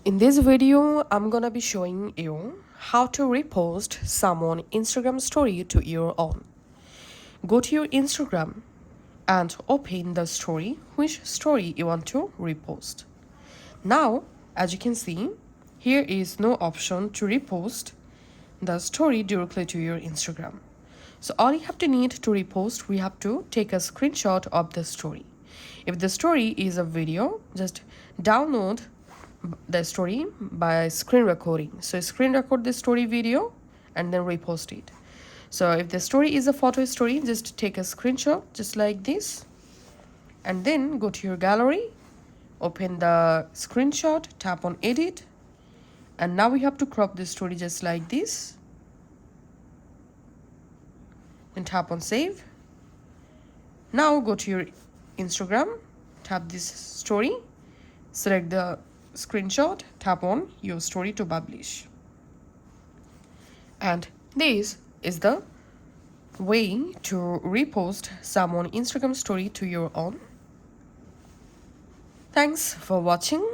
In this video, I'm gonna be showing you how to repost someone Instagram story to your own. Go to your Instagram and open the story, which story you want to repost. Now, as you can see, here is no option to repost the story directly to your Instagram. So all you have to need to repost, we have to take a screenshot of the story. If the story is a video, just download the story by screen recording. So screen record the story video and then repost it. So if the story is a photo story, just take a screenshot just like this and then go to your gallery, open the screenshot, tap on edit, and now we have to crop the story just like this. Then tap on save. Now go to your Instagram, tap this story, select the screenshot, tap on your story to publish. And this is the way to repost someone Instagram story to your own. Thanks for watching.